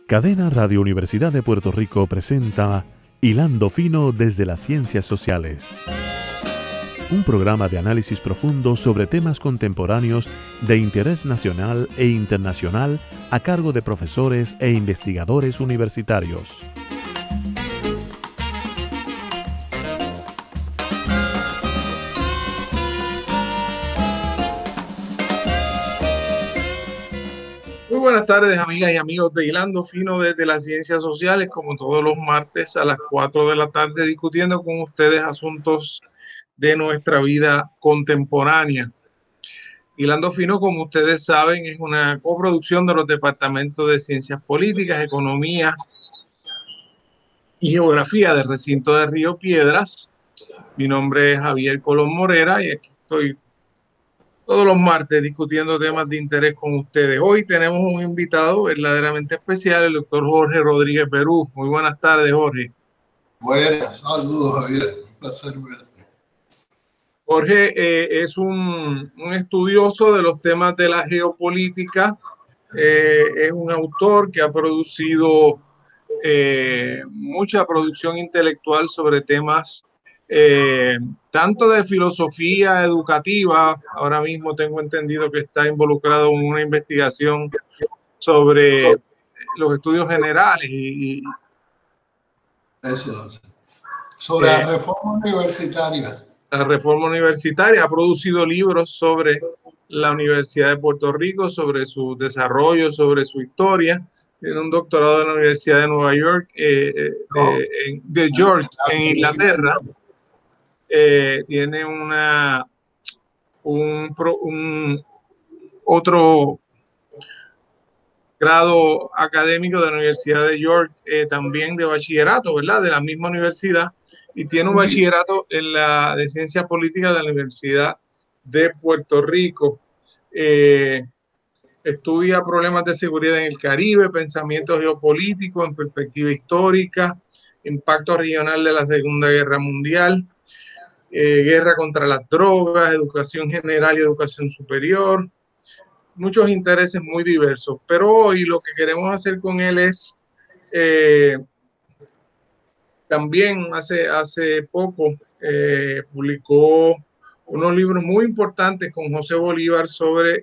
Cadena Radio Universidad de Puerto Rico presenta Hilando Fino desde las Ciencias Sociales. Un programa de análisis profundo sobre temas contemporáneos de interés nacional e internacional a cargo de profesores e investigadores universitarios. Muy buenas tardes, amigas y amigos de Hilando Fino desde las Ciencias Sociales, como todos los martes a las 4 de la tarde, discutiendo con ustedes asuntos de nuestra vida contemporánea. Hilando Fino, como ustedes saben, es una coproducción de los departamentos de Ciencias Políticas, Economía y Geografía del recinto de Río Piedras. Mi nombre es Javier Colón Morera y aquí estoy todos los martes discutiendo temas de interés con ustedes. Hoy tenemos un invitado verdaderamente especial, el doctor Jorge Rodríguez Beruf. Muy buenas tardes, Jorge. Buenas, saludos, Javier. Un placer verte. Jorge es un estudioso de los temas de la geopolítica. Es un autor que ha producido mucha producción intelectual sobre temas tanto de filosofía educativa. Ahora mismo tengo entendido que está involucrado en una investigación sobre los estudios generales y eso es. Sobre la reforma universitaria. La reforma universitaria. Ha producido libros sobre la Universidad de Puerto Rico, sobre su desarrollo, sobre su historia. Tiene un doctorado en la Universidad de Nueva York, de York, en Inglaterra. Tiene otro grado académico de la Universidad de York, también de bachillerato, ¿verdad? De la misma universidad. Y tiene un bachillerato en de Ciencias Políticas de la Universidad de Puerto Rico. Estudia problemas de seguridad en el Caribe, pensamiento geopolítico en perspectiva histórica, impacto regional de la Segunda Guerra Mundial, guerra contra las drogas, educación general y educación superior. Muchos intereses muy diversos. Pero hoy lo que queremos hacer con él es también hace poco publicó unos libros muy importantes con José Bolívar sobre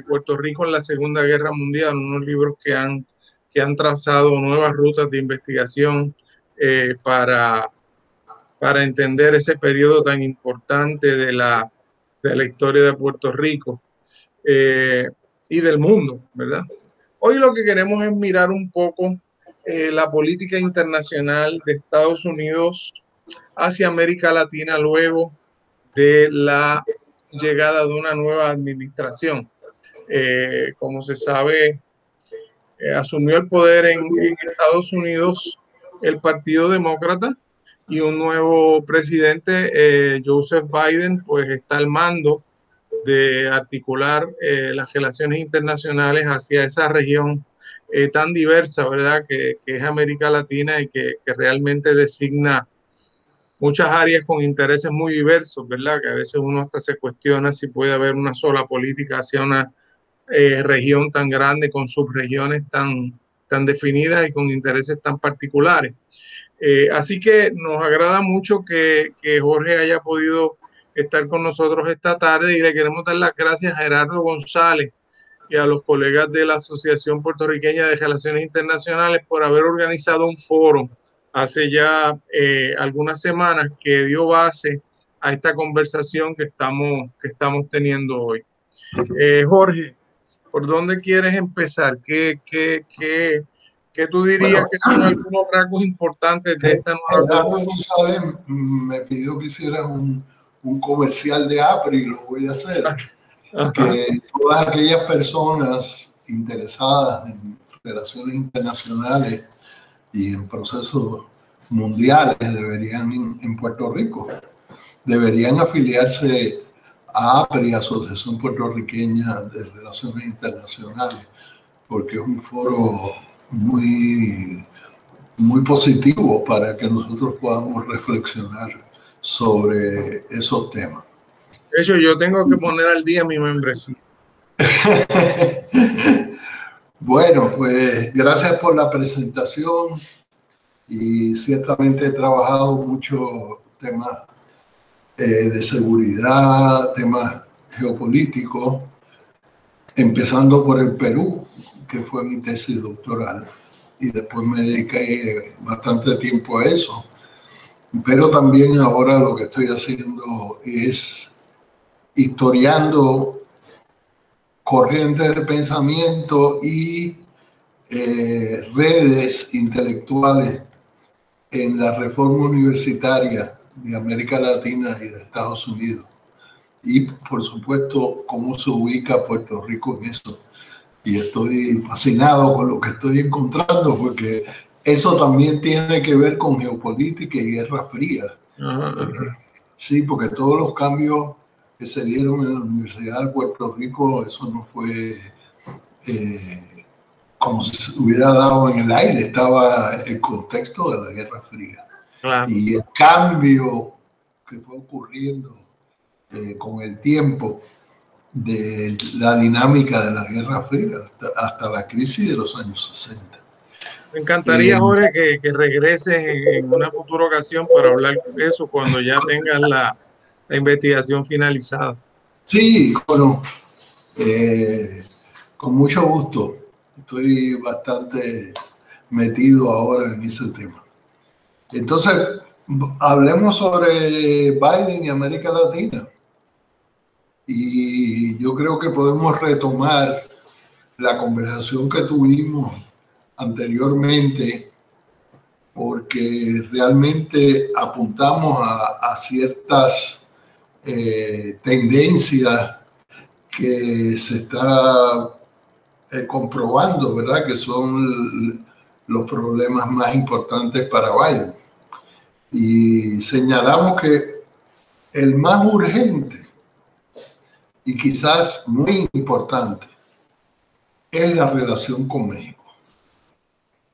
Puerto Rico en la Segunda Guerra Mundial, unos libros que han trazado nuevas rutas de investigación para entender ese periodo tan importante de la historia de Puerto Rico y del mundo, ¿verdad? Hoy lo que queremos es mirar un poco la política internacional de Estados Unidos hacia América Latina luego de la llegada de una nueva administración. Como se sabe, asumió el poder en Estados Unidos el Partido Demócrata y un nuevo presidente, Joseph Biden, pues está al mando de articular las relaciones internacionales hacia esa región tan diversa, ¿verdad? Que es América Latina y que realmente designa muchas áreas con intereses muy diversos, ¿verdad? Que a veces uno hasta se cuestiona si puede haber una sola política hacia una región tan grande, con subregiones tan definidas y con intereses tan particulares. Así que nos agrada mucho que Jorge haya podido estar con nosotros esta tarde y le queremos dar las gracias a Gerardo González y a los colegas de la Asociación Puertorriqueña de Relaciones Internacionales por haber organizado un foro hace ya algunas semanas que dio base a esta conversación que estamos teniendo hoy. Jorge, ¿por dónde quieres empezar? ¿Qué tú dirías que son algunos rasgos importantes de esta nueva? González me pidió que hiciera un comercial de APRI y lo voy a hacer. Que todas aquellas personas interesadas en relaciones internacionales y en procesos mundiales en Puerto Rico deberían afiliarse a APRI, Asociación Puertorriqueña de Relaciones Internacionales, porque es un foro muy positivo para que nosotros podamos reflexionar sobre esos temas. De hecho, yo tengo que poner al día mi membresía. Bueno, pues gracias por la presentación y ciertamente he trabajado muchos temas de seguridad, temas geopolíticos, empezando por el Perú, que fue mi tesis doctoral, y después me dediqué bastante tiempo a eso. Pero también ahora lo que estoy haciendo es historiando corrientes de pensamiento y redes intelectuales en la reforma universitaria de América Latina y de Estados Unidos. Y, por supuesto, cómo se ubica Puerto Rico en eso. Y estoy fascinado con lo que estoy encontrando, porque eso también tiene que ver con geopolítica y Guerra Fría. Sí, porque todos los cambios que se dieron en la Universidad de Puerto Rico, eso no fue como si se hubiera dado en el aire, estaba el contexto de la Guerra Fría. Claro. Y el cambio que fue ocurriendo con el tiempo de la dinámica de la Guerra Fría hasta la crisis de los años 60. Me encantaría, Jorge, que regreses en una futura ocasión para hablar de eso cuando ya tengas la investigación finalizada. Sí, bueno, con mucho gusto. Estoy bastante metido ahora en ese tema. Entonces, hablemos sobre Biden y América Latina. Y yo creo que podemos retomar la conversación que tuvimos anteriormente, porque realmente apuntamos a ciertas tendencias que se está comprobando, ¿verdad? Que son los problemas más importantes para Biden. Y señalamos que el más urgente y quizás muy importante es la relación con México.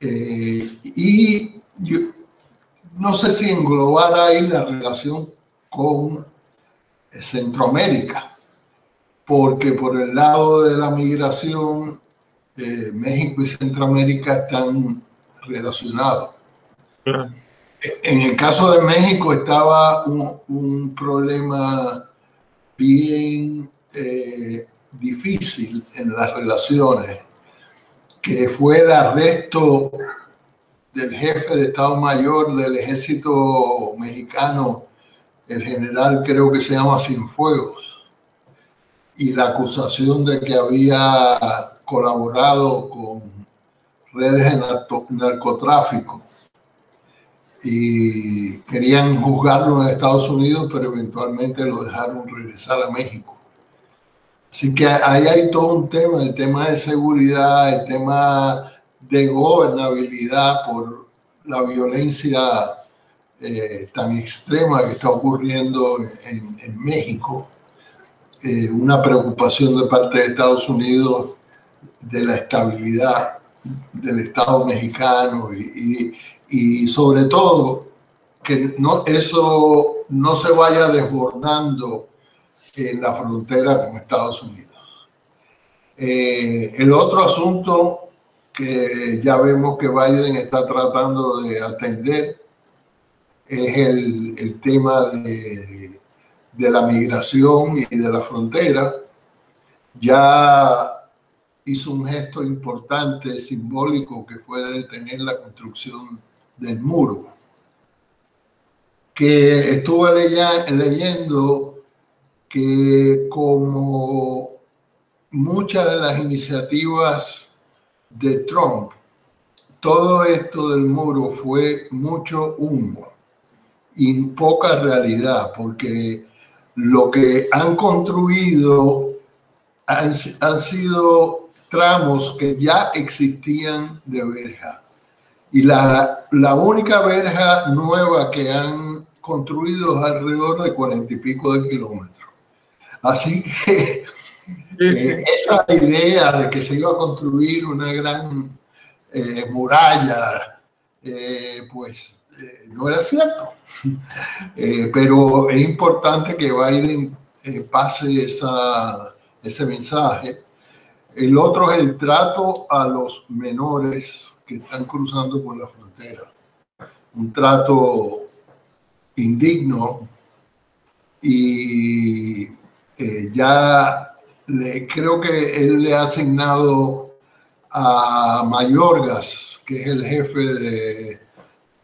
Y yo no sé si englobar ahí la relación con Centroamérica, porque por el lado de la migración, México y Centroamérica están relacionados. Claro. En el caso de México estaba un problema bien difícil en las relaciones, que fue el arresto del jefe de Estado Mayor del Ejército Mexicano, el general, creo que se llama Cienfuegos, y la acusación de que había colaborado con redes de narcotráfico. Y querían juzgarlo en Estados Unidos, pero eventualmente lo dejaron regresar a México. Así que ahí hay todo un tema, el tema de seguridad, el tema de gobernabilidad por la violencia tan extrema que está ocurriendo en México. Una preocupación de parte de Estados Unidos de la estabilidad del Estado mexicano y sobre todo que eso no se vaya desbordando en la frontera con Estados Unidos. El otro asunto que ya vemos que Biden está tratando de atender es el tema de la migración y de la frontera. Ya hizo un gesto importante, simbólico, que fue detener la construcción del muro, que estuve leyendo que como muchas de las iniciativas de Trump, todo esto del muro fue mucho humo y poca realidad, porque lo que han construido han sido tramos que ya existían de verja. Y la única verja nueva que han construido es alrededor de 40 y pico de kilómetros. Así que esa idea de que se iba a construir una gran muralla, pues no era cierto. Pero es importante que Biden pase ese mensaje. El otro es el trato a los menores que están cruzando por la frontera. Un trato indigno y creo que él le ha asignado a Mayorgas, que es el jefe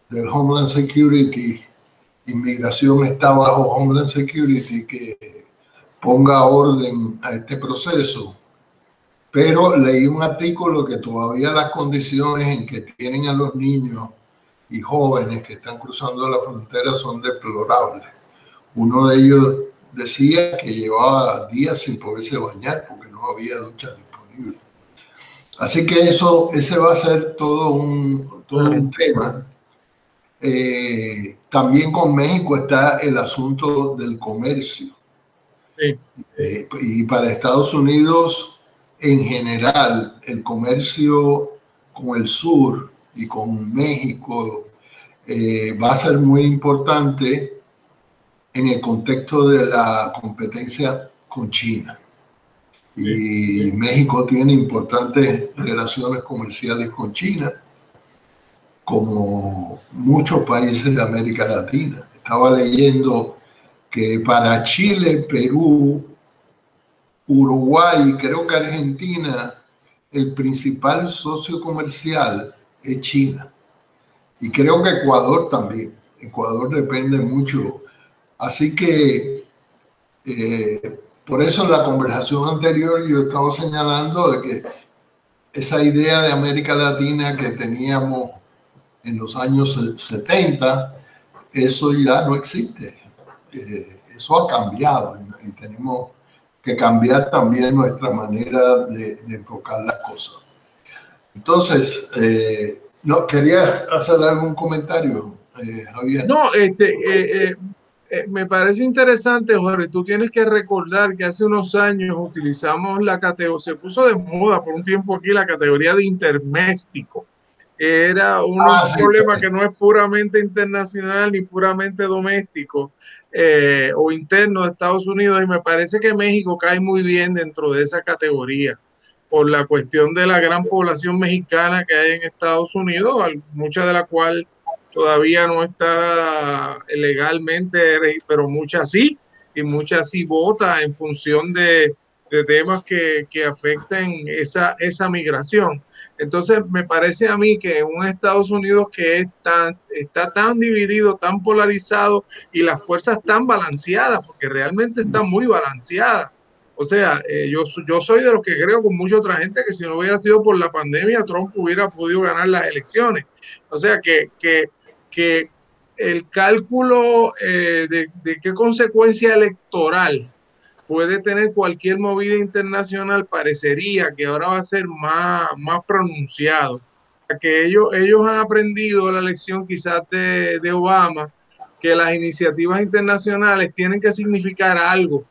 del Homeland Security. Inmigración está bajo Homeland Security, que ponga orden a este proceso. Pero leí un artículo que todavía las condiciones en que tienen a los niños y jóvenes que están cruzando la frontera son deplorables. Uno de ellos decía que llevaba días sin poderse bañar porque no había ducha disponible. Así que ese va a ser todo un tema. También con México está el asunto del comercio. Sí. Y para Estados Unidos, en general, el comercio con el sur y con México va a ser muy importante en el contexto de la competencia con China. Y México tiene importantes relaciones comerciales con China, como muchos países de América Latina. Estaba leyendo que para Chile, Perú, Uruguay y creo que Argentina, el principal socio comercial es China. Y creo que Ecuador también. Ecuador depende mucho. Así que por eso en la conversación anterior yo estaba señalando de que esa idea de América Latina que teníamos en los años 70, eso ya no existe. Eso ha cambiado y tenemos que cambiar también nuestra manera de enfocar las cosas. Entonces, no, quería hacer algún comentario, Javier. No, me parece interesante, Jorge. Tú tienes que recordar que hace unos años utilizamos la categoría, se puso de moda por un tiempo aquí la categoría de interméstico. Era un problema que no es puramente internacional ni puramente doméstico o interno de Estados Unidos, y me parece que México cae muy bien dentro de esa categoría por la cuestión de la gran población mexicana que hay en Estados Unidos, mucha de la cual todavía no está legalmente, pero muchas sí, y muchas sí vota en función de temas que afecten esa migración. Entonces, me parece a mí que en un Estados Unidos que está tan dividido, tan polarizado y las fuerzas tan balanceadas, porque realmente está muy balanceada. O sea, yo soy de los que creo con mucha otra gente que si no hubiera sido por la pandemia, Trump hubiera podido ganar las elecciones. O sea, que el cálculo de qué consecuencia electoral puede tener cualquier movida internacional parecería que ahora va a ser más pronunciado. Que ellos han aprendido la lección quizás de Obama, que las iniciativas internacionales tienen que significar algo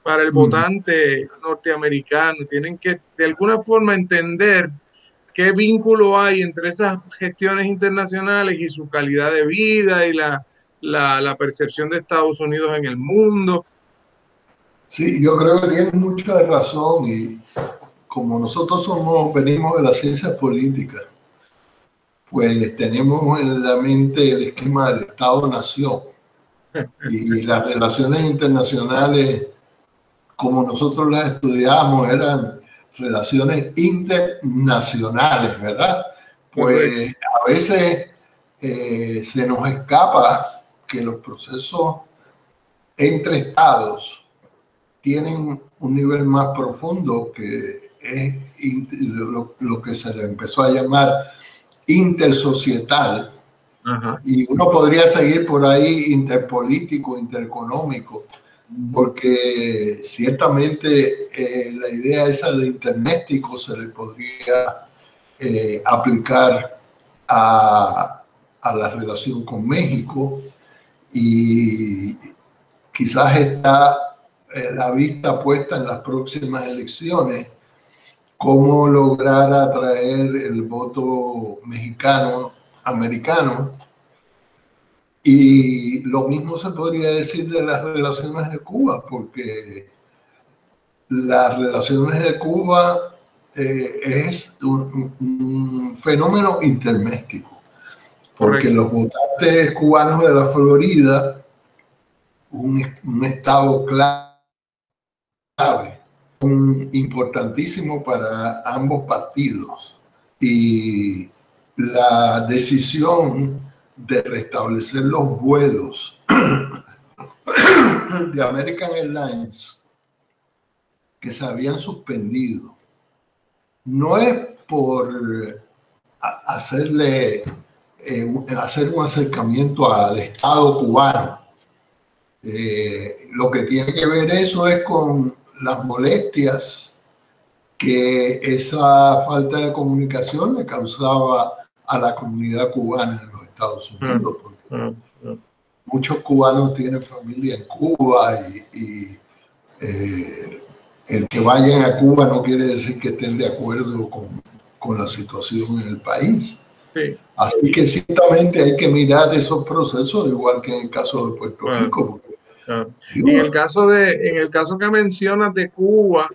para el votante norteamericano. Tienen que de alguna forma entender qué vínculo hay entre esas gestiones internacionales y su calidad de vida y la percepción de Estados Unidos en el mundo. Sí, yo creo que tienes mucha razón y como nosotros venimos de las ciencias políticas, pues tenemos en la mente el esquema del Estado-Nación y las relaciones internacionales, como nosotros las estudiamos, eran relaciones internacionales, ¿verdad? Pues a veces se nos escapa que los procesos entre estados tienen un nivel más profundo que es lo que se le empezó a llamar intersocietal. Ajá. Y uno podría seguir por ahí interpolítico, intereconómico, porque ciertamente la idea esa de internético se le podría aplicar a la relación con México y quizás está la vista puesta en las próximas elecciones, cómo lograr atraer el voto mexicano-americano. Y lo mismo se podría decir de las relaciones de Cuba, porque las relaciones de Cuba es un fenómeno interméstico, porque los votantes cubanos de la Florida, un estado clave, importantísimo para ambos partidos, y la decisión de restablecer los vuelos de American Airlines que se habían suspendido no es por hacer un acercamiento al Estado cubano. Lo que tiene que ver eso es con las molestias que esa falta de comunicación le causaba a la comunidad cubana en los Estados Unidos, porque muchos cubanos tienen familia en Cuba y el que vayan a Cuba no quiere decir que estén de acuerdo con la situación en el país. Sí. Así que ciertamente hay que mirar esos procesos, igual que en el caso de Puerto Rico. Claro. En el caso que mencionas de Cuba,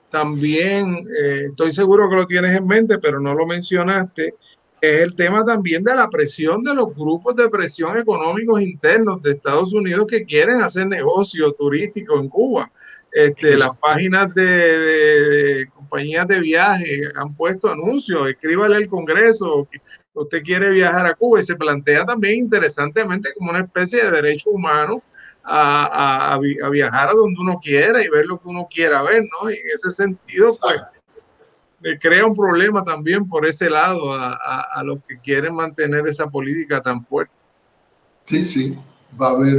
también estoy seguro que lo tienes en mente, pero no lo mencionaste, es el tema también de la presión de los grupos de presión económicos internos de Estados Unidos que quieren hacer negocio turístico en Cuba. Las páginas de compañías de viaje han puesto anuncios, escríbale al Congreso que usted quiere viajar a Cuba, y se plantea también interesantemente como una especie de derecho humano a viajar a donde uno quiera y ver lo que uno quiera ver, ¿no? Y en ese sentido, pues, crea un problema también por ese lado a los que quieren mantener esa política tan fuerte. Sí, sí, va a haber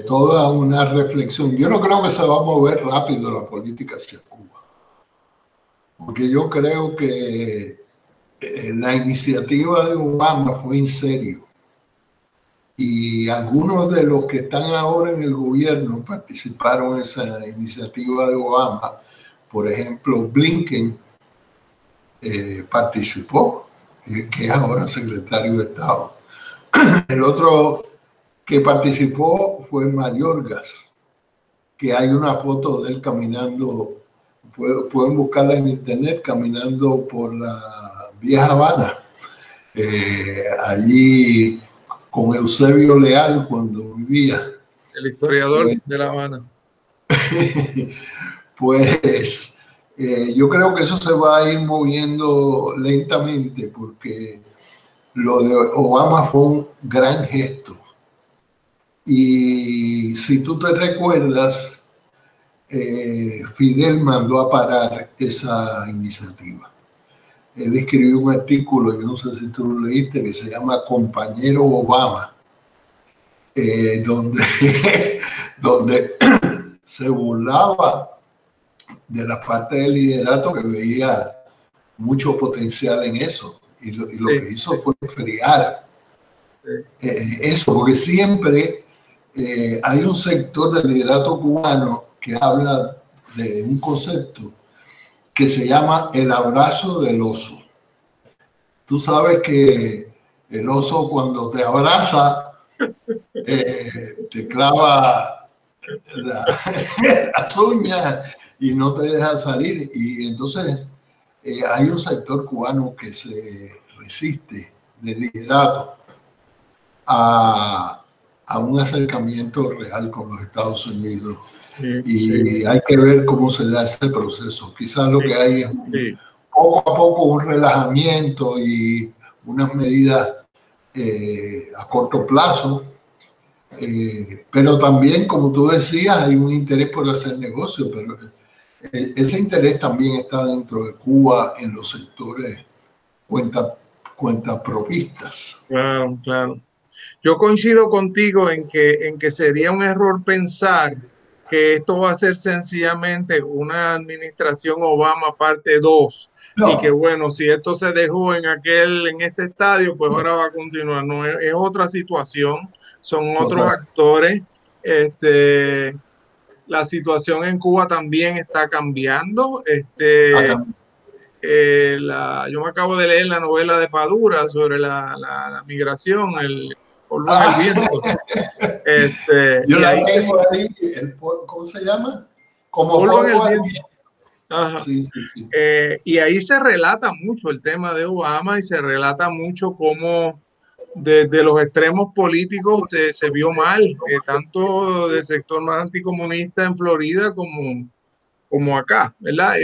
toda una reflexión. Yo no creo que se va a mover rápido la política hacia Cuba, porque yo creo que la iniciativa de Obama fue en serio, y algunos de los que están ahora en el gobierno participaron en esa iniciativa de Obama. Por ejemplo, Blinken participó, que es ahora secretario de Estado. El otro que participó fue Mayorgas, que hay una foto de él caminando, pueden buscarla en internet, caminando por la Vieja Habana, allí con Eusebio Leal cuando vivía. El historiador de La Habana. Pues yo creo que eso se va a ir moviendo lentamente, porque lo de Obama fue un gran gesto. Y si tú te recuerdas, Fidel mandó a parar esa iniciativa. Él escribió un artículo, yo no sé si tú lo leíste, que se llama Compañero Obama, donde se burlaba de la parte del liderato que veía mucho potencial en eso, y lo que hizo fue frear eso, porque siempre hay un sector del liderato cubano que habla de un concepto que se llama el abrazo del oso. Tú sabes que el oso, cuando te abraza, te clava las uñas y no te deja salir. Y entonces hay un sector cubano que se resiste del liderato a un acercamiento real con los Estados Unidos. Y hay que ver cómo se da ese proceso. Quizás lo que hay es poco a poco un relajamiento y unas medidas a corto plazo. Pero también, como tú decías, hay un interés por hacer negocio, pero ese interés también está dentro de Cuba en los sectores cuentapropistas. Claro, claro. Yo coincido contigo en que sería un error pensar que esto va a ser sencillamente una administración Obama parte 2. No. Y que bueno, si esto se dejó en este estadio, pues ahora va a continuar. No, es otra situación, son otros actores. La situación en Cuba también está cambiando. Yo me acabo de leer la novela de Padura sobre la migración, el polvo en el viento. Yo la tengo ahí, ¿cómo se llama? Como polvo en el viento. Ajá. Sí, sí, sí. Y ahí se relata mucho el tema de Obama y se relata mucho cómo desde los extremos políticos se vio mal, tanto del sector más anticomunista en Florida como acá, ¿verdad?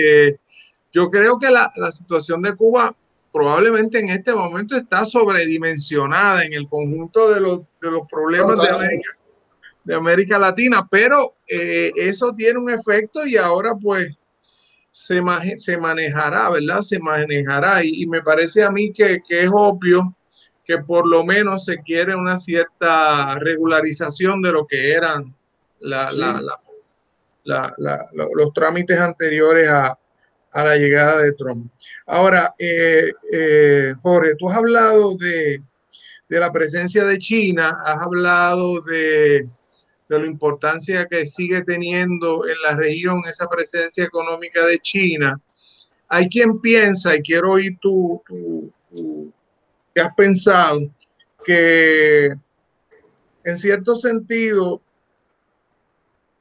Yo creo que la situación de Cuba probablemente en este momento está sobredimensionada en el conjunto de los problemas de América Latina, pero eso tiene un efecto y ahora pues se manejará, ¿verdad? Se manejará y me parece a mí que es obvio que por lo menos se quiere una cierta regularización de lo que eran Sí. los trámites anteriores a la llegada de Trump. Ahora, Jorge, tú has hablado de la presencia de China, has hablado de la importancia que sigue teniendo en la región esa presencia económica de China. Hay quien piensa, y quiero oír qué has pensado, que en cierto sentido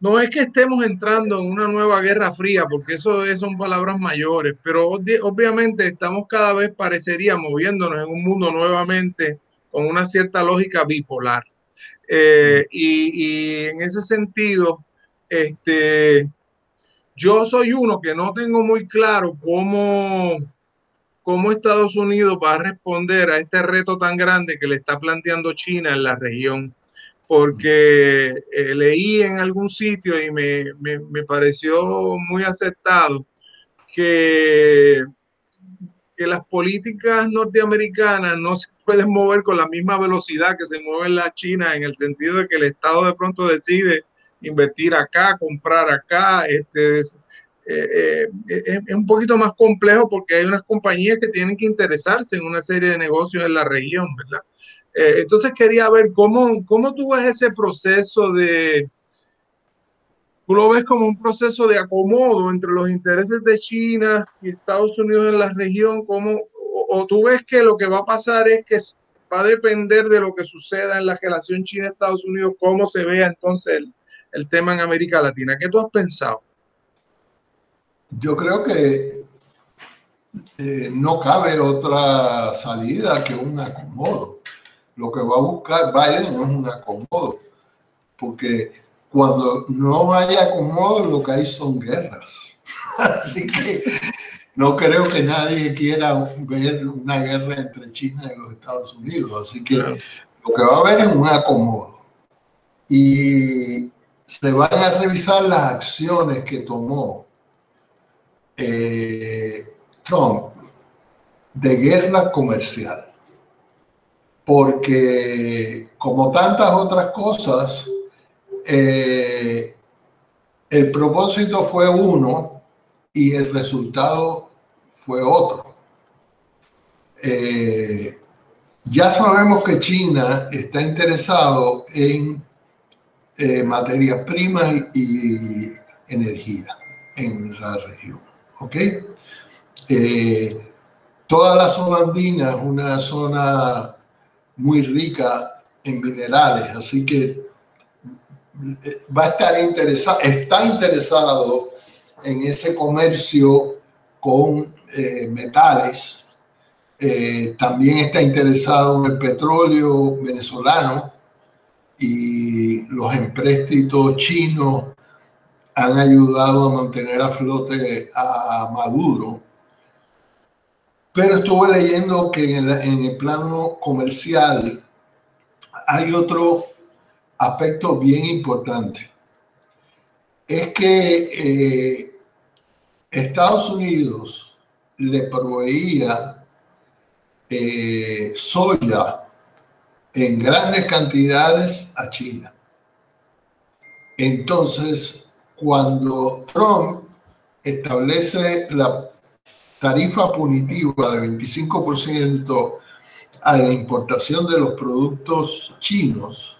no es que estemos entrando en una nueva guerra fría, porque son palabras mayores, pero obviamente estamos cada vez, parecería, moviéndonos en un mundo nuevamente con una cierta lógica bipolar. Y en ese sentido, yo soy uno que no tengo muy claro cómo Estados Unidos va a responder a este reto tan grande que le está planteando China en la región, porque leí en algún sitio y me pareció muy acertado que, que las políticas norteamericanas no se pueden mover con la misma velocidad que se mueve la China, en el sentido de que el Estado de pronto decide invertir acá, comprar acá, es un poquito más complejo porque hay unas compañías que tienen que interesarse en una serie de negocios en la región, ¿verdad? Entonces quería ver cómo tú ves ese proceso tú lo ves como un proceso de acomodo entre los intereses de China y Estados Unidos en la región, o tú ves que lo que va a pasar es que va a depender de lo que suceda en la relación China-Estados Unidos, cómo se vea entonces el tema en América Latina. ¿Qué tú has pensado? Yo creo que no cabe otra salida que un acomodo. Lo que va a buscar Biden es un acomodo, porque cuando no hay acomodo, lo que hay son guerras. Así que no creo que nadie quiera ver una guerra entre China y los Estados Unidos. Así que lo que va a haber es un acomodo. Y se van a revisar las acciones que tomó Trump de guerra comercial. Porque como tantas otras cosas, el propósito fue uno y el resultado fue otro. Ya sabemos que China está interesado en materias primas y energía en la región. ¿Ok? Toda la zona andina es una zona muy rica en minerales, así que va a estar interesado, está interesado en ese comercio con metales. También está interesado en el petróleo venezolano y los empréstitos chinos han ayudado a mantener a flote a Maduro. Pero estuve leyendo que en el plano comercial hay otro aspecto bien importante. Es que Estados Unidos le proveía soya en grandes cantidades a China. Entonces, cuando Trump establece la tarifa punitiva de 25% a la importación de los productos chinos,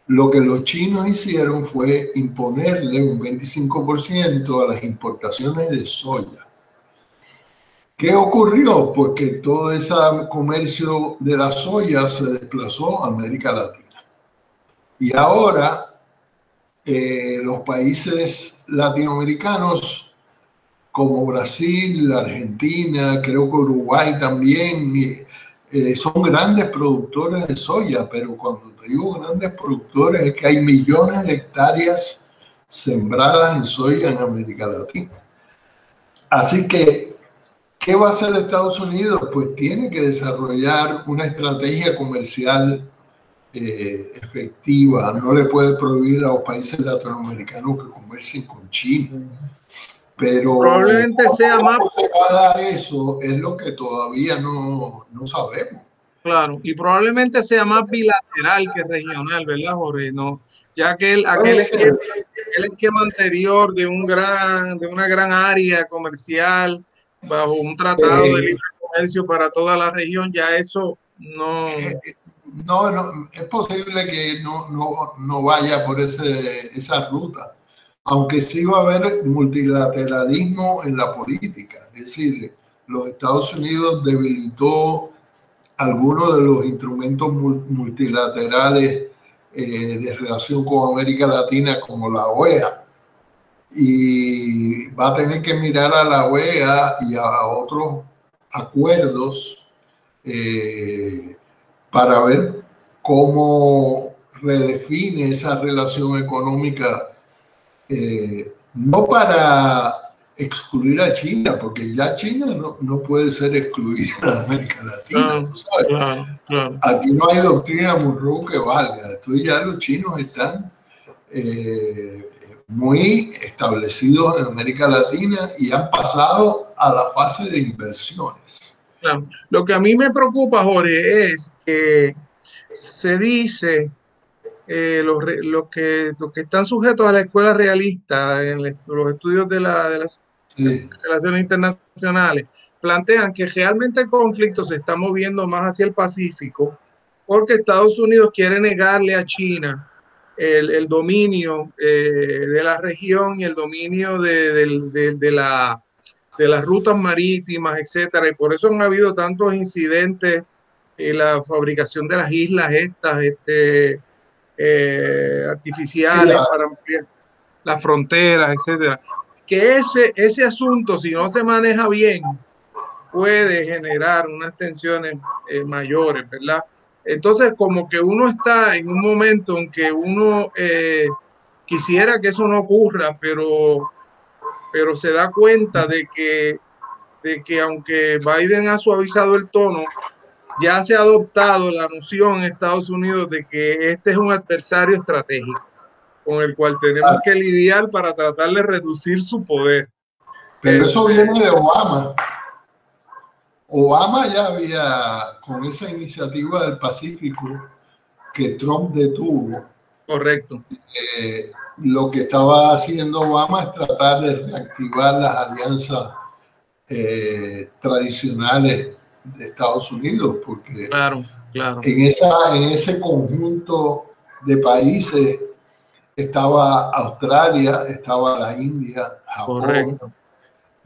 lo que los chinos hicieron fue imponerle un 25% a las importaciones de soya. ¿Qué ocurrió? Pues que todo ese comercio de la soya se desplazó a América Latina. Y ahora los países latinoamericanos como Brasil, Argentina, creo que Uruguay también, son grandes productores de soya, pero cuando te digo grandes productores es que hay millones de hectáreas sembradas en soya en América Latina. Así que, ¿qué va a hacer Estados Unidos? Pues tiene que desarrollar una estrategia comercial efectiva. No le puede prohibir a los países latinoamericanos que comercien con China. Pero probablemente sea más. ¿cómo se va a dar eso? Es lo que todavía no sabemos. Claro, y probablemente sea más bilateral que regional, ¿verdad, Jorge? No, ya que aquel esquema anterior de una gran área comercial bajo un tratado de libre comercio para toda la región, ya eso no. No, es posible que no vaya por esa ruta, aunque sí va a haber multilateralismo en la política. Es decir, los Estados Unidos debilitó algunos de los instrumentos multilaterales de relación con América Latina, como la OEA, y va a tener que mirar a la OEA y a otros acuerdos para ver cómo redefine esa relación económica, no para excluir a China, porque ya China no puede ser excluida de América Latina. ¿Tú sabes? Claro. Aquí no hay doctrina Monroe que valga. Entonces ya los chinos están muy establecidos en América Latina y han pasado a la fase de inversiones. Claro. Lo que a mí me preocupa, Jorge, es que se dice los que están sujetos a la escuela realista en los estudios de las relaciones internacionales plantean que realmente el conflicto se está moviendo más hacia el Pacífico porque Estados Unidos quiere negarle a China el dominio de la región y el dominio de las rutas marítimas, etcétera, y por eso han habido tantos incidentes en la fabricación de las islas estas, artificiales para ampliar las fronteras, etcétera. Que ese asunto, si no se maneja bien, puede generar unas tensiones mayores, ¿verdad? Entonces, como que uno está en un momento en que uno quisiera que eso no ocurra, pero se da cuenta de que aunque Biden ha suavizado el tono, ya se ha adoptado la noción en Estados Unidos de que este es un adversario estratégico con el cual tenemos que lidiar para tratar de reducir su poder. Pero eso viene de Obama. Obama ya había, con esa iniciativa del Pacífico que Trump detuvo. Correcto. Lo que estaba haciendo Obama es tratar de reactivar las alianzas tradicionales de Estados Unidos, porque claro. en ese conjunto de países estaba Australia, estaba la India, Japón. Correcto.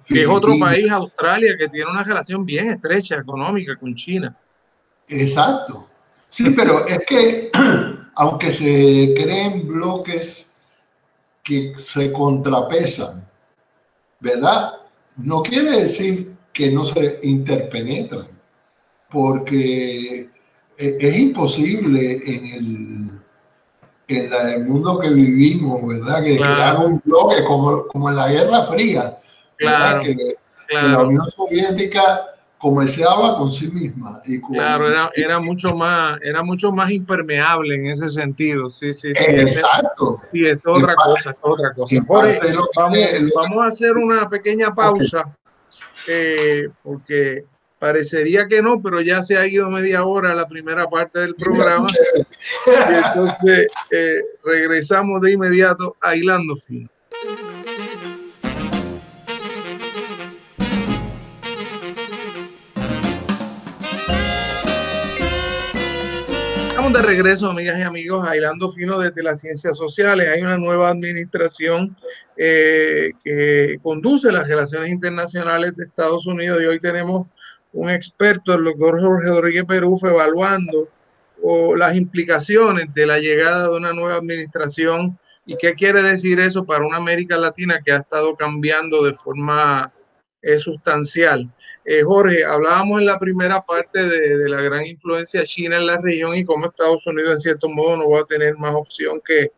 Que es otro país, Australia, que tiene una relación bien estrecha económica con China. Exacto. Sí, pero es que aunque se creen bloques que se contrapesan, ¿verdad? No quiere decir que no se interpenetran, porque es imposible en el mundo que vivimos, ¿verdad? Que crear un bloque como en la Guerra Fría, claro, que la Unión Soviética comerciaba con sí misma. Era mucho más impermeable en ese sentido. Sí. Exacto. Sí, es otra cosa. Jorge, vamos a hacer una pequeña pausa, porque parecería que no, pero ya se ha ido media hora la primera parte del programa. Y entonces regresamos de inmediato a Hilando Fino. Estamos de regreso, amigas y amigos, a Hilando Fino desde las Ciencias Sociales. Hay una nueva administración que conduce las relaciones internacionales de Estados Unidos y hoy tenemos un experto, el doctor Jorge Rodríguez Perufo, evaluando las implicaciones de la llegada de una nueva administración y qué quiere decir eso para una América Latina que ha estado cambiando de forma sustancial. Jorge, hablábamos en la primera parte de la gran influencia china en la región y cómo Estados Unidos en cierto modo no va a tener más opción que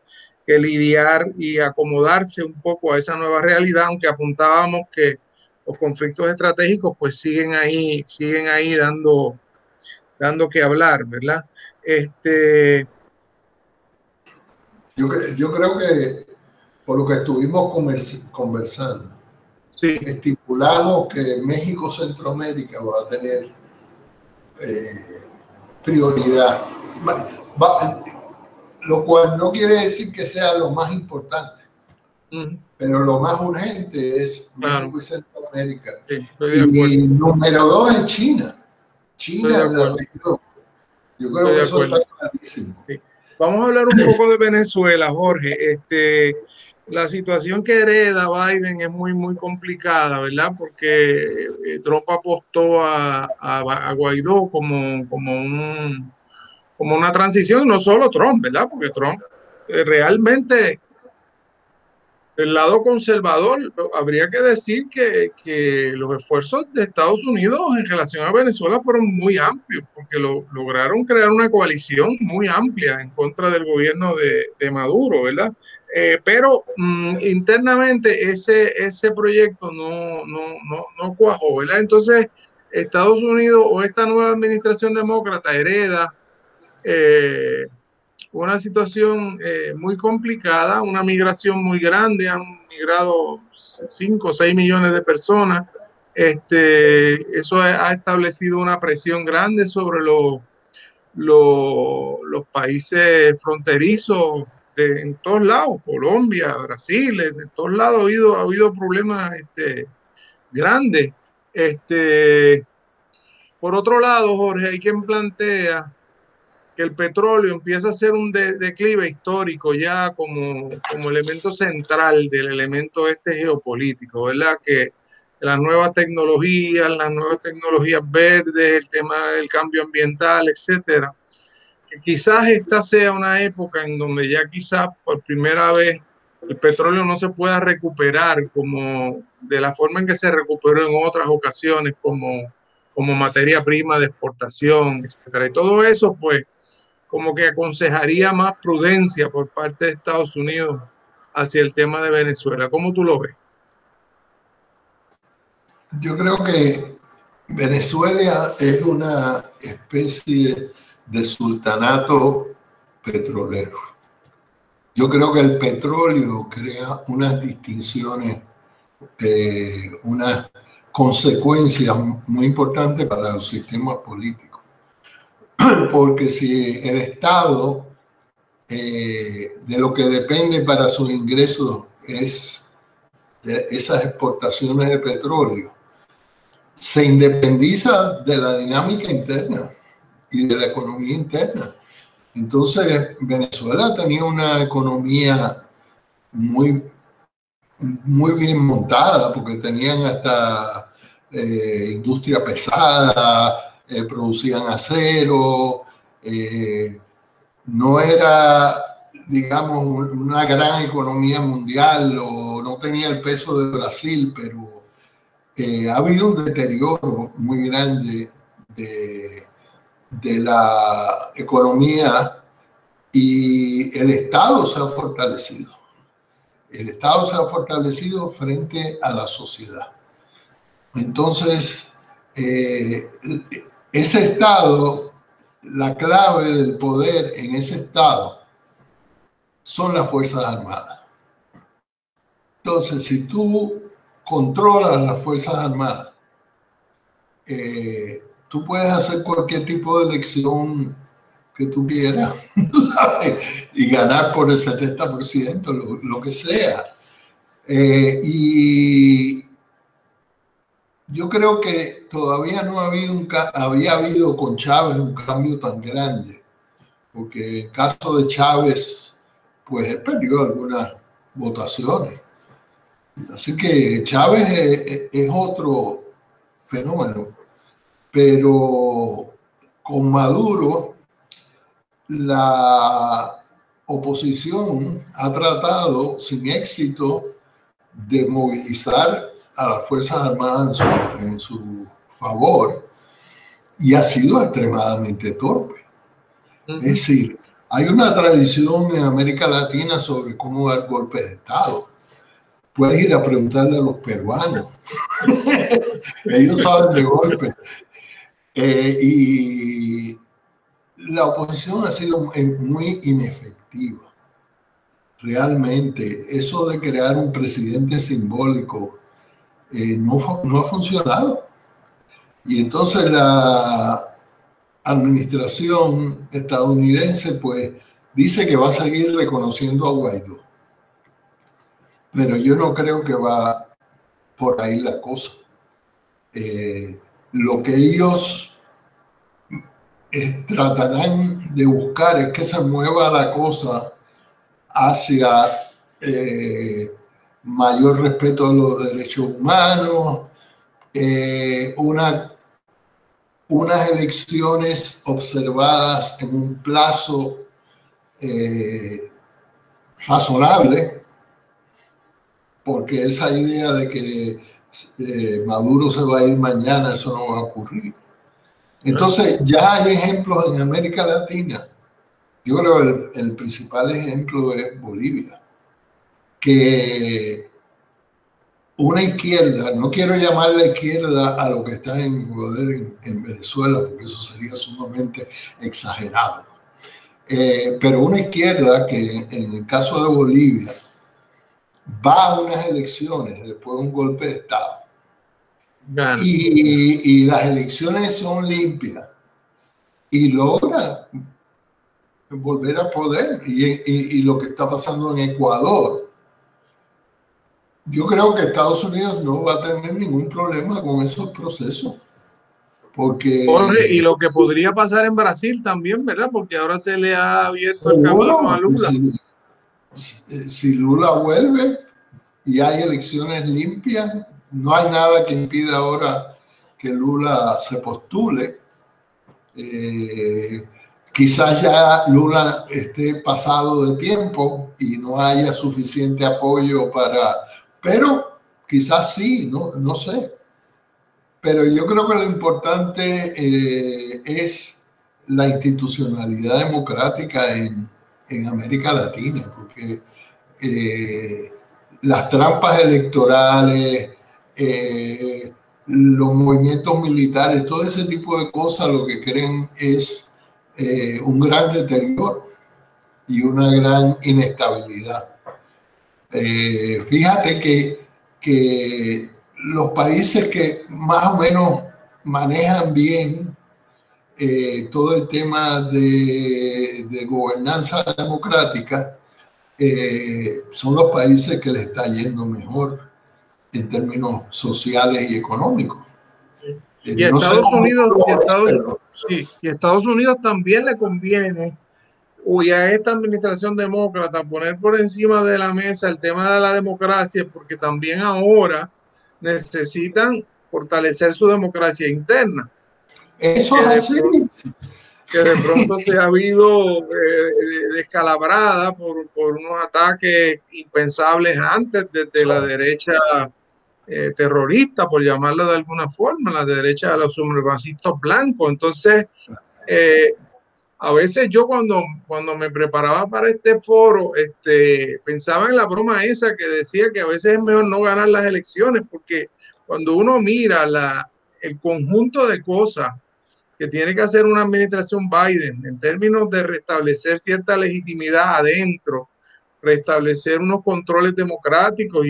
lidiar y acomodarse un poco a esa nueva realidad, aunque apuntábamos que los conflictos estratégicos pues siguen ahí dando que hablar, ¿verdad? Yo creo que por lo que estuvimos conversando, sí, estipulamos que México Centroamérica va a tener prioridad, lo cual no quiere decir que sea lo más importante, pero lo más urgente es México y Centroamérica. Sí, y número 2 es China. China es la región. Yo creo que eso está clarísimo. Sí. Vamos a hablar un poco de Venezuela, Jorge. La situación que hereda Biden es muy, muy complicada, ¿verdad? Porque Trump apostó a Guaidó como una transición, no solo Trump, ¿verdad? Porque Trump realmente, del lado conservador, habría que decir que los esfuerzos de Estados Unidos en relación a Venezuela fueron muy amplios, porque lograron crear una coalición muy amplia en contra del gobierno de Maduro, ¿verdad? Pero internamente ese proyecto no cuajó, ¿verdad? Entonces, Estados Unidos o esta nueva administración demócrata hereda una situación muy complicada, una migración muy grande, han migrado 5 o 6 millones de personas. Eso ha establecido una presión grande sobre los países fronterizos en todos lados, Colombia, Brasil, en todos lados ha habido problemas grandes. Por otro lado, Jorge, hay quien plantea que el petróleo empieza a ser un declive histórico ya como elemento central del elemento geopolítico, ¿verdad? Que las nuevas tecnologías verdes, el tema del cambio ambiental, etcétera, que quizás esta sea una época en donde ya quizás por primera vez el petróleo no se pueda recuperar como de la forma en que se recuperó en otras ocasiones como materia prima de exportación, etcétera. Y todo eso, pues, como que aconsejaría más prudencia por parte de Estados Unidos hacia el tema de Venezuela. ¿Cómo tú lo ves? Yo creo que Venezuela es una especie de sultanato petrolero. Yo creo que el petróleo crea unas distinciones, unas consecuencias muy importantes para los sistemas políticos. Porque si el Estado, de lo que depende para sus ingresos es de esas exportaciones de petróleo, se independiza de la dinámica interna y de la economía interna. Entonces, Venezuela tenía una economía muy bien montada, porque tenían hasta industria pesada, producían acero, no era, digamos, una gran economía mundial, o no tenía el peso de Brasil, pero ha habido un deterioro muy grande de la economía, y el Estado se ha fortalecido. El Estado se ha fortalecido frente a la sociedad. Entonces, ese Estado, la clave del poder en ese Estado son las Fuerzas Armadas. Entonces, si tú controlas las Fuerzas Armadas, tú puedes hacer cualquier tipo de elección que tú quieras, ¿sabes? Y ganar por el 70%, lo que sea. Y yo creo que todavía no había habido con Chávez un cambio tan grande, porque en el caso de Chávez, pues él perdió algunas votaciones. Así que Chávez es otro fenómeno, pero con Maduro la oposición ha tratado sin éxito de movilizar a las Fuerzas Armadas en su favor y ha sido extremadamente torpe. Es decir, hay una tradición en América Latina sobre cómo dar golpes de Estado. Puedes ir a preguntarle a los peruanos. Ellos saben de golpes. Y la oposición ha sido muy inefectiva. Realmente, eso de crear un presidente simbólico no ha funcionado. Y entonces la administración estadounidense pues dice que va a seguir reconociendo a Guaidó. Pero yo no creo que va por ahí la cosa. Lo que ellos tratarán de buscar es que se mueva la cosa hacia mayor respeto a los derechos humanos, unas elecciones observadas en un plazo razonable, porque esa idea de que Maduro se va a ir mañana, eso no va a ocurrir. Entonces ya hay ejemplos en América Latina. Yo creo que el principal ejemplo es Bolivia, que una izquierda, no quiero llamar la izquierda a lo que está en poder en Venezuela, porque eso sería sumamente exagerado, pero una izquierda que en el caso de Bolivia va a unas elecciones después de un golpe de Estado y las elecciones son limpias y logra volver a poder, y lo que está pasando en Ecuador, yo creo que Estados Unidos no va a tener ningún problema con esos procesos. Porque, Jorge, y lo que podría pasar en Brasil también, ¿verdad? Porque ahora se le ha abierto el camino a Lula. Si Lula vuelve y hay elecciones limpias, no hay nada que impida ahora que Lula se postule. Quizás ya Lula esté pasado de tiempo y no haya suficiente apoyo pero quizás sí, no sé. Pero yo creo que lo importante es la institucionalidad democrática en América Latina, porque las trampas electorales, los movimientos militares, todo ese tipo de cosas lo que creen es un gran deterioro y una gran inestabilidad. Fíjate que los países que más o menos manejan bien todo el tema de gobernanza democrática son los países que le está yendo mejor en términos sociales y económicos. Y a Estados Unidos también le conviene, y a esta administración demócrata, poner por encima de la mesa el tema de la democracia, porque también ahora necesitan fortalecer su democracia interna. Eso es así. Que de pronto se ha habido descalabrada por unos ataques impensables antes desde la derecha terrorista, por llamarlo de alguna forma, la derecha de los supremacistas blancos. Entonces, a veces yo cuando me preparaba para este foro, pensaba en la broma esa que decía que a veces es mejor no ganar las elecciones, porque cuando uno mira el conjunto de cosas que tiene que hacer una administración Biden en términos de restablecer cierta legitimidad adentro, restablecer unos controles democráticos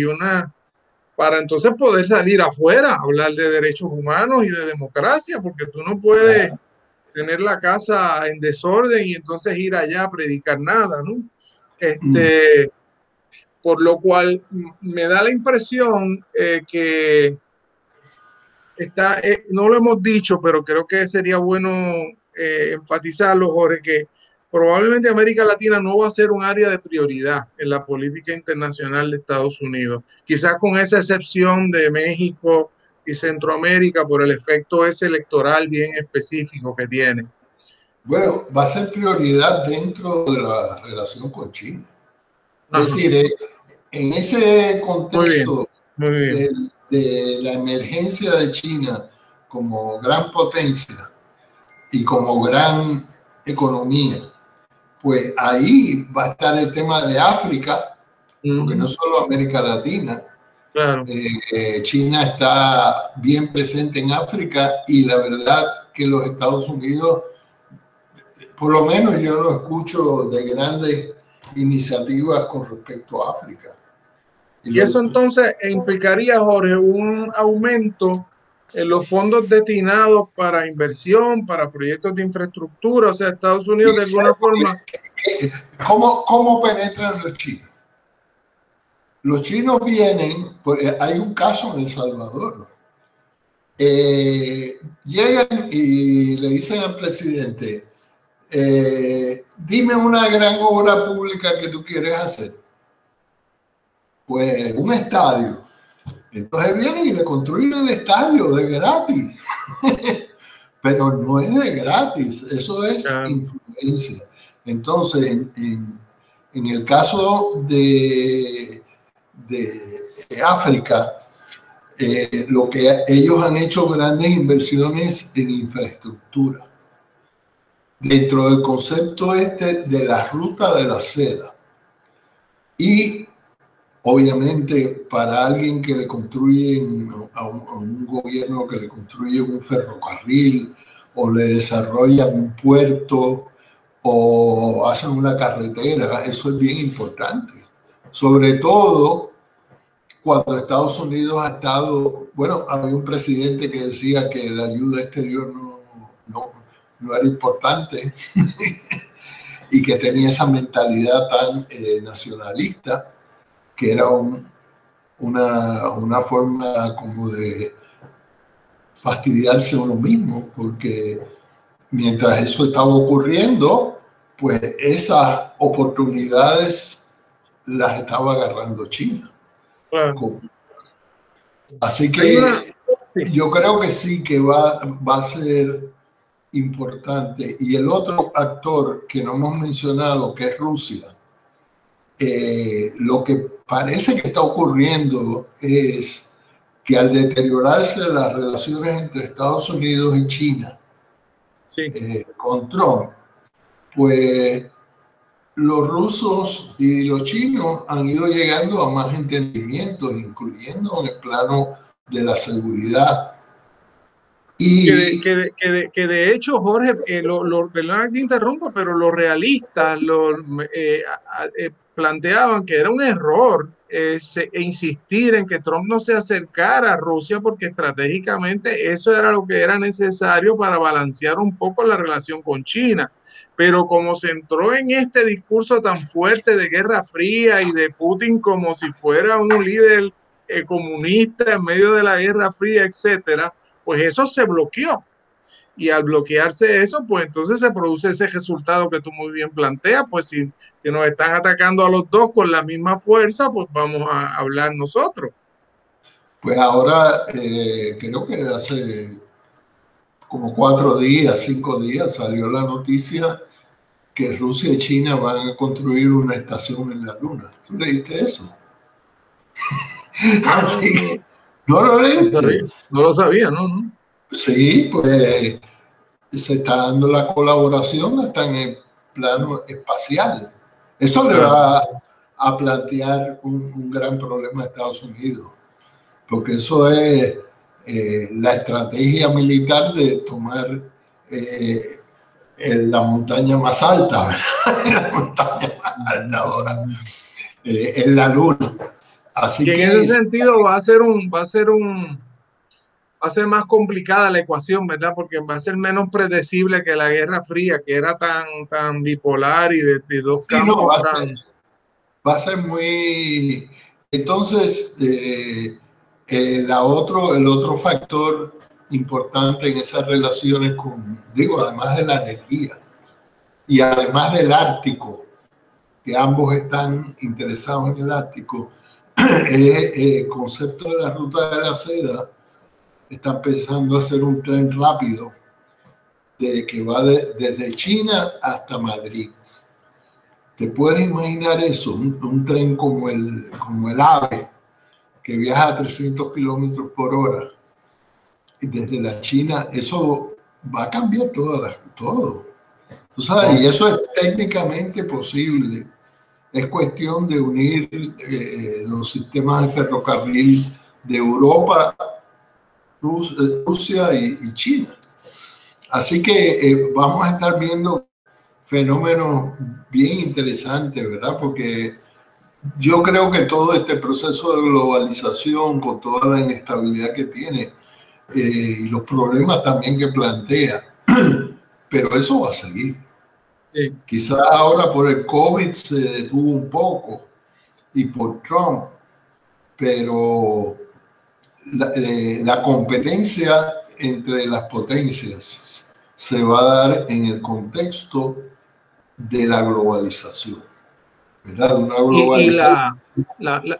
para entonces poder salir afuera, hablar de derechos humanos y de democracia, porque tú no puedes tener la casa en desorden y entonces ir allá a predicar nada, ¿no? Por lo cual me da la impresión que no lo hemos dicho, pero creo que sería bueno enfatizarlo, Jorge, que probablemente América Latina no va a ser un área de prioridad en la política internacional de Estados Unidos, quizás con esa excepción de México y Centroamérica por el efecto ese electoral bien específico que tiene. Bueno, va a ser prioridad dentro de la relación con China. Es decir, en ese contexto de la emergencia de China como gran potencia y como gran economía, pues ahí va a estar el tema de África, porque no solo América Latina. Claro. China está bien presente en África y la verdad que los Estados Unidos, por lo menos yo no escucho de grandes iniciativas con respecto a África. Y eso entonces implicaría, Jorge, un aumento en los fondos destinados para inversión, para proyectos de infraestructura. O sea, Estados Unidos de alguna forma... ¿Cómo penetran los chinos? Los chinos vienen, pues hay un caso en El Salvador. Llegan y le dicen al presidente, dime una gran obra pública que tú quieres hacer. Pues un estadio. Entonces vienen y le construyen el estadio de gratis. Pero no es de gratis, eso es influencia. Entonces, en el caso de África, lo que ellos han hecho grandes inversiones en infraestructura. Dentro del concepto de la ruta de la seda. Y obviamente para alguien que le construye a un gobierno que le construye un ferrocarril o le desarrollan un puerto o hacen una carretera, eso es bien importante. Sobre todo cuando Estados Unidos ha estado, bueno, había un presidente que decía que la ayuda exterior no era importante y que tenía esa mentalidad tan nacionalista, que era una forma como de fastidiarse uno mismo, porque mientras eso estaba ocurriendo, pues esas oportunidades las estaba agarrando China. Claro. Así que yo creo que sí que va a ser importante. Y el otro actor que no hemos mencionado, que es Rusia, lo que parece que está ocurriendo es que al deteriorarse las relaciones entre Estados Unidos y China, con Trump, pues los rusos y los chinos han ido llegando a más entendimientos, incluyendo en el plano de la seguridad. Y que de hecho, Jorge, perdón que te interrumpa, pero los realistas planteaban que era un error insistir en que Trump no se acercara a Rusia, porque estratégicamente eso era lo que era necesario para balancear un poco la relación con China. Pero como se entró en este discurso tan fuerte de Guerra Fría y de Putin como si fuera un líder comunista en medio de la Guerra Fría, etcétera, pues eso se bloqueó. Y al bloquearse eso, pues entonces se produce ese resultado que tú muy bien planteas, pues si nos están atacando a los dos con la misma fuerza, pues vamos a hablar nosotros. Pues ahora creo que hace como 4 días, 5 días salió la noticia que Rusia y China van a construir una estación en la Luna. ¿Tú leíste eso? Así que, ¿no lo leíste? No lo sabía, ¿no? Sí, pues se está dando la colaboración hasta en el plano espacial. Eso le va a plantear un gran problema a Estados Unidos, porque eso es la estrategia militar de tomar la montaña más alta, ¿verdad? La montaña más alta ahora, en la Luna. Así que en ese sentido va a ser más complicada la ecuación, ¿verdad? Porque va a ser menos predecible que la Guerra Fría, que era tan bipolar y de dos campos. No, va a ser muy... Entonces, el otro factor importante en esas relaciones además de la energía y además del Ártico, que ambos están interesados en el Ártico, es el concepto de la ruta de la seda. Están pensando hacer un tren rápido que va desde China hasta Madrid. ¿Te puedes imaginar eso? Un tren como el AVE, que viaja a 300 kilómetros por hora desde la China, eso va a cambiar todo. ¿Tú sabes? Y eso es técnicamente posible. Es cuestión de unir los sistemas de ferrocarril de Europa, Rusia y China. Así que vamos a estar viendo fenómenos bien interesantes, ¿verdad? Porque yo creo que todo este proceso de globalización, con toda la inestabilidad que tiene y los problemas también que plantea, pero eso va a seguir. Sí. Quizás ahora por el COVID se detuvo un poco y por Trump, pero la competencia entre las potencias se va a dar en el contexto de la globalización, ¿verdad? Una globalización.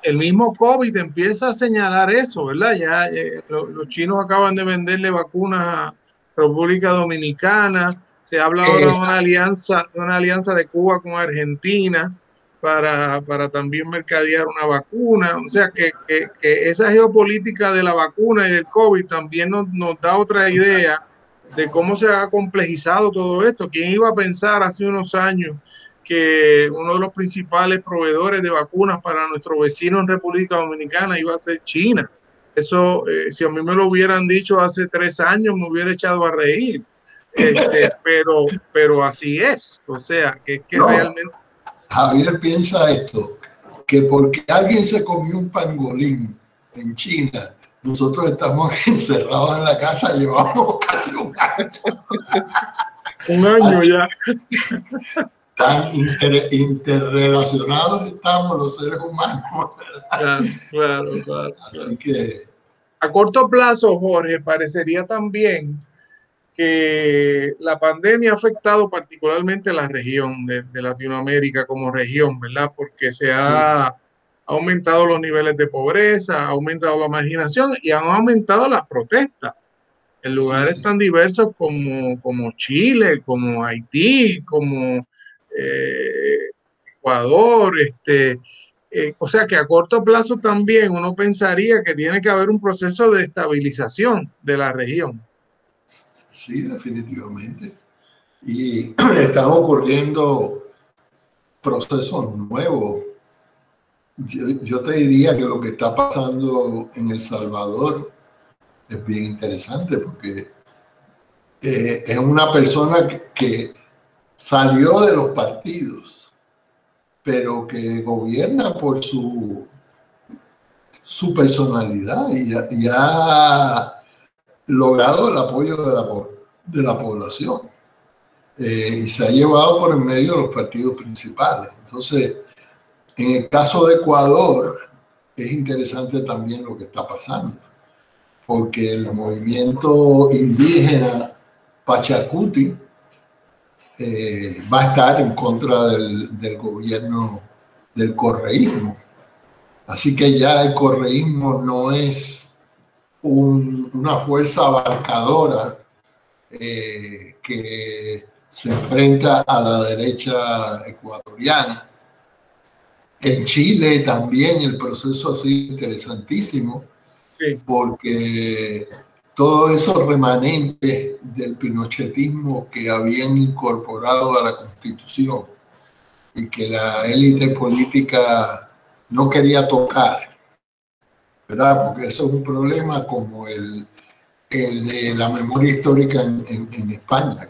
El mismo COVID empieza a señalar eso, ¿verdad? Ya los chinos acaban de venderle vacunas a República Dominicana. Se habla ahora de una alianza de Cuba con Argentina para también mercadear una vacuna. O sea que esa geopolítica de la vacuna y del COVID también nos da otra idea de cómo se ha complejizado todo esto. ¿Quién iba a pensar hace unos años que uno de los principales proveedores de vacunas para nuestro vecino en República Dominicana iba a ser China? Eso, si a mí me lo hubieran dicho hace 3 años, me hubiera echado a reír. Pero así es. O sea, que realmente... Javier piensa esto, que porque alguien se comió un pangolín en China, nosotros estamos encerrados en la casa, llevamos casi un año. Un año así, ya. Tan interrelacionados estamos los seres humanos. Claro. Así que... A corto plazo, Jorge, parecería también que la pandemia ha afectado particularmente la región de Latinoamérica como región, ¿verdad? Porque se ha aumentado los niveles de pobreza, ha aumentado la marginación y han aumentado las protestas en lugares tan diversos como Chile, como Haití, como Ecuador, o sea que a corto plazo también uno pensaría que tiene que haber un proceso de estabilización de la región. Sí, definitivamente. Y están ocurriendo procesos nuevos. Yo te diría que lo que está pasando en El Salvador es bien interesante porque es una persona que salió de los partidos, pero que gobierna por su personalidad y ha logrado el apoyo de la población. Y se ha llevado por en medio de los partidos principales. Entonces, en el caso de Ecuador, es interesante también lo que está pasando, porque el movimiento indígena Pachacuti va a estar en contra del gobierno del correísmo. Así que ya el correísmo no es una fuerza abarcadora que se enfrenta a la derecha ecuatoriana. En Chile también el proceso ha sido interesantísimo, porque todos esos remanentes del pinochetismo que habían incorporado a la Constitución y que la élite política no quería tocar, ¿verdad? Porque eso es un problema como el de la memoria histórica en España.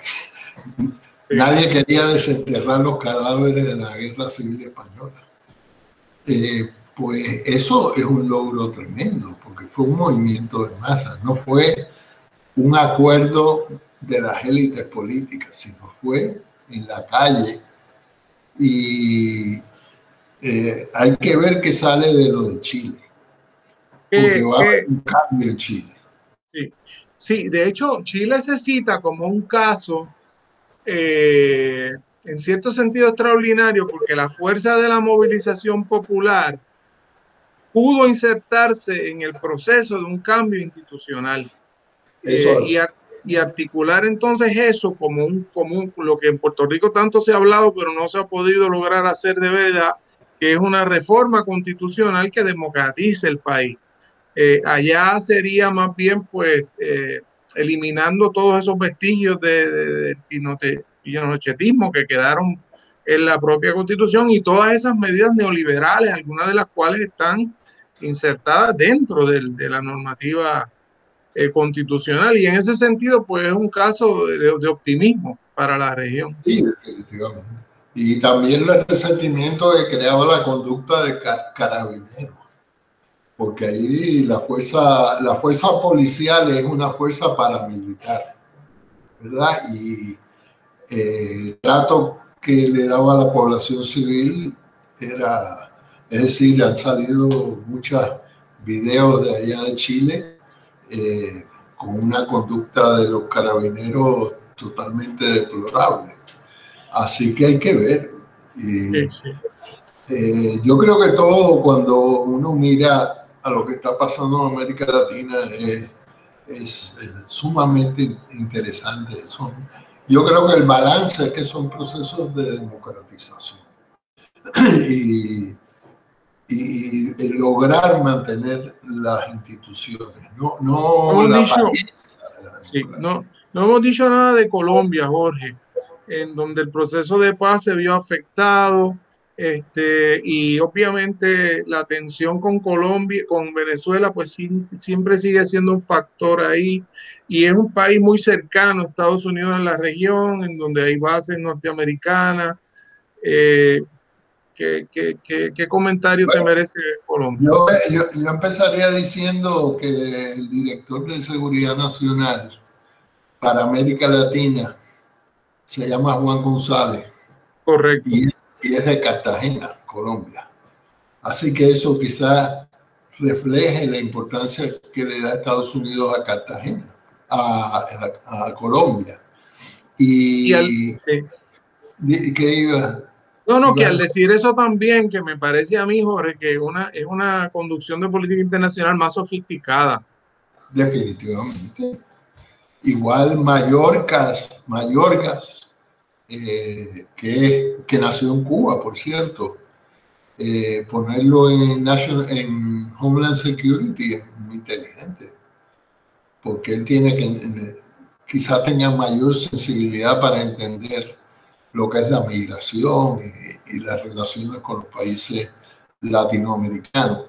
Nadie quería desenterrar los cadáveres de la Guerra Civil Española. Pues eso es un logro tremendo, porque fue un movimiento de masas, no fue un acuerdo de las élites políticas, sino fue en la calle. Y hay que ver qué sale de lo de Chile, porque va a haber un cambio en Chile. Sí, de hecho, Chile se cita como un caso en cierto sentido extraordinario, porque la fuerza de la movilización popular pudo insertarse en el proceso de un cambio institucional y articular entonces eso como lo que en Puerto Rico tanto se ha hablado, pero no se ha podido lograr hacer de verdad, que es una reforma constitucional que democratice el país. Allá sería más bien, pues, eliminando todos esos vestigios de pinochetismo que quedaron en la propia Constitución y todas esas medidas neoliberales, algunas de las cuales están insertadas dentro de la normativa constitucional. Y en ese sentido, pues es un caso de optimismo para la región. Sí, definitivamente. Y también el resentimiento que creaba la conducta de Carabineros, porque ahí la fuerza policial es una fuerza paramilitar, ¿verdad? Y el trato que le daba a la población civil era, es decir, han salido muchos videos de allá de Chile con una conducta de los carabineros totalmente deplorable. Así que hay que ver. Yo creo que todo, cuando uno mira a lo que está pasando en América Latina, es sumamente interesante. Yo creo que el balance es que son procesos de democratización y lograr mantener las instituciones, no la apariencia de la democracia. No hemos dicho nada de Colombia, Jorge, en donde el proceso de paz se vio afectado, y obviamente la tensión con Colombia, con Venezuela, pues siempre sigue siendo un factor ahí, y es un país muy cercano a Estados Unidos en la región, en donde hay bases norteamericanas. ¿Qué comentario te merece Colombia? Yo empezaría diciendo que el director de Seguridad Nacional para América Latina se llama Juan González. Correcto. Y es de Cartagena, Colombia. Así que eso quizás refleje la importancia que le da Estados Unidos a Cartagena, a Colombia. ¿Qué iba? No, que al decir eso también, que me parece a mí, Jorge, que es una conducción de política internacional más sofisticada. Definitivamente. Igual Mallorca, que nació en Cuba, por cierto, ponerlo en Homeland Security es muy inteligente, porque él tiene que, quizá tenga mayor sensibilidad para entender lo que es la migración y las relaciones con los países latinoamericanos.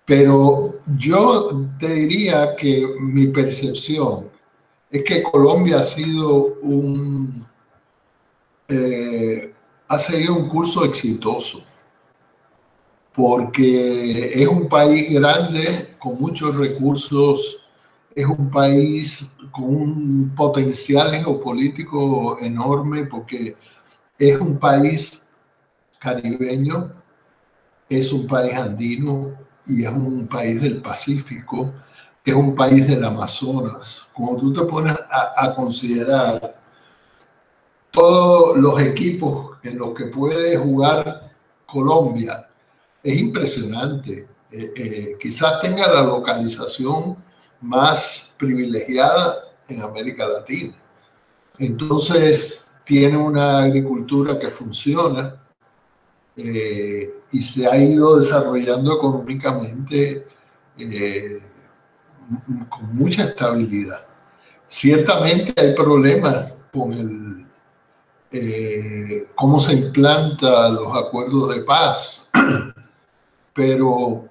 Pero yo te diría que mi percepción es que Colombia ha seguido un curso exitoso, porque es un país grande, con muchos recursos, es un país con un potencial geopolítico enorme, porque es un país caribeño, es un país andino y es un país del Pacífico, es un país del Amazonas. Como tú te pones a considerar todos los equipos en los que puede jugar Colombia, es impresionante. Quizás tenga la localización más privilegiada en América Latina. Entonces, tiene una agricultura que funciona y se ha ido desarrollando económicamente con mucha estabilidad. Ciertamente hay problemas con cómo se implantan los acuerdos de paz, pero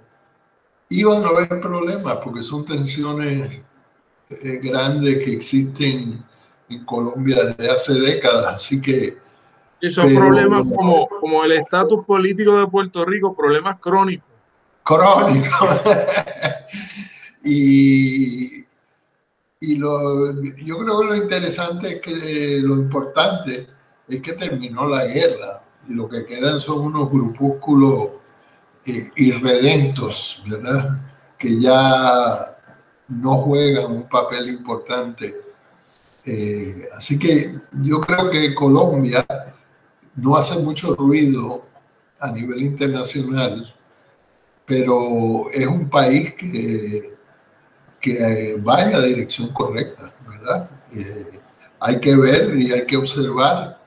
iban a haber problemas porque son tensiones grandes que existen en Colombia desde hace décadas, así que... Y son problemas como el estatus político de Puerto Rico, problemas crónicos. Crónicos. Yo creo que lo interesante es que lo importante es que terminó la guerra y lo que quedan son unos grupúsculos irredentos, ¿verdad? Que ya no juegan un papel importante. Así que yo creo que Colombia no hace mucho ruido a nivel internacional, pero es un país que va en la dirección correcta, ¿verdad? Hay que ver y hay que observar.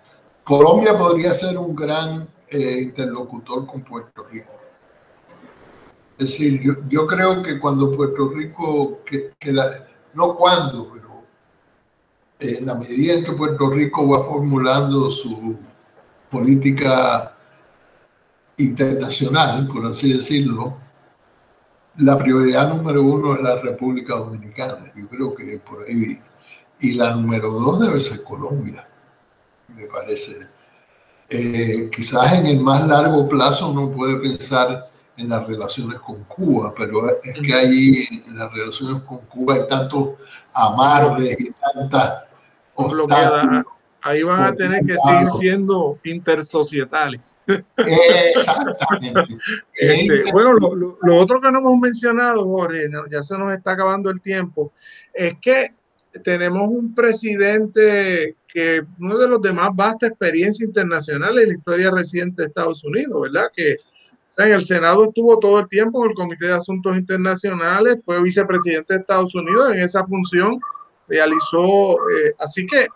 Colombia podría ser un gran interlocutor con Puerto Rico. Es decir, yo creo que cuando Puerto Rico, no cuando, pero en la medida en que Puerto Rico va formulando su política internacional, por así decirlo, la prioridad número 1 es la República Dominicana. Yo creo que por ahí. Y la número 2 debe ser Colombia, me parece. Quizás en el más largo plazo uno puede pensar en las relaciones con Cuba, pero es que allí en las relaciones con Cuba hay tantos amarres y tantas obstáculos. Ahí van a tener que seguir siendo intersocietales. Exactamente. Bueno, lo otro que no hemos mencionado, Jorge, ya se nos está acabando el tiempo, es que tenemos un presidente que uno de los de más vasta experiencia internacional en la historia reciente de Estados Unidos, ¿verdad? Que en el Senado estuvo todo el tiempo en el Comité de Asuntos Internacionales, fue vicepresidente de Estados Unidos en esa función, realizó, así que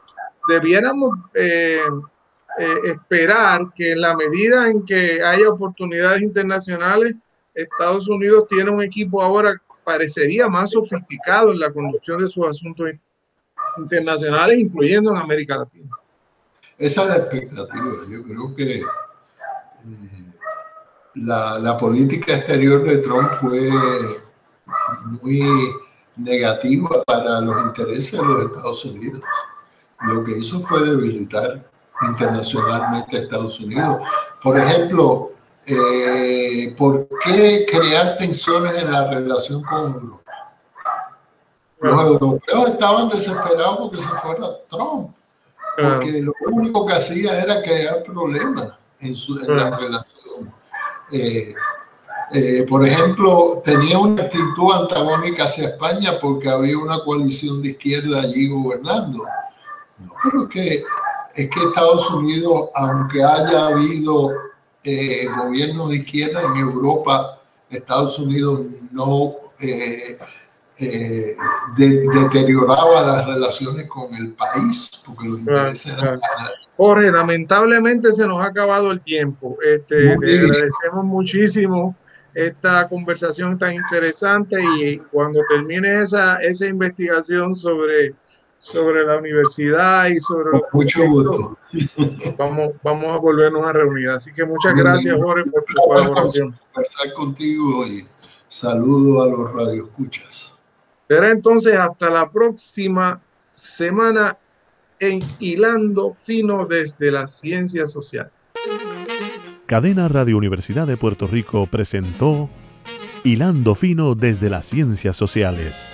debiéramos esperar que en la medida en que haya oportunidades internacionales, Estados Unidos tiene un equipo ahora, parecería más sofisticado en la conducción de sus asuntos internacionales, incluyendo en América Latina. Esa es la expectativa. Yo creo que la política exterior de Trump fue muy negativa para los intereses de los Estados Unidos. Lo que hizo fue debilitar internacionalmente a Estados Unidos. Por ejemplo, ¿por qué crear tensiones en la relación con Europa? Los europeos estaban desesperados porque se fuera Trump, porque lo único que hacía era crear problemas en la relación. Por ejemplo, tenía una actitud antagónica hacia España porque había una coalición de izquierda allí gobernando. No, pero es que Estados Unidos, aunque haya habido gobiernos de izquierda en Europa, Estados Unidos no deterioraba las relaciones con el país, porque los intereses eran... Jorge, lamentablemente se nos ha acabado el tiempo. Le agradecemos muchísimo esta conversación tan interesante, y cuando termine esa investigación sobre la universidad y sobre los mucho gusto. Vamos a volvernos a reunir. Así que muchas gracias, Jorge, por tu colaboración. Conversar contigo y saludo a los radioescuchas. Será entonces hasta la próxima semana en Hilando Fino desde la Ciencia Social. Cadena Radio Universidad de Puerto Rico presentó Hilando Fino desde las Ciencias Sociales.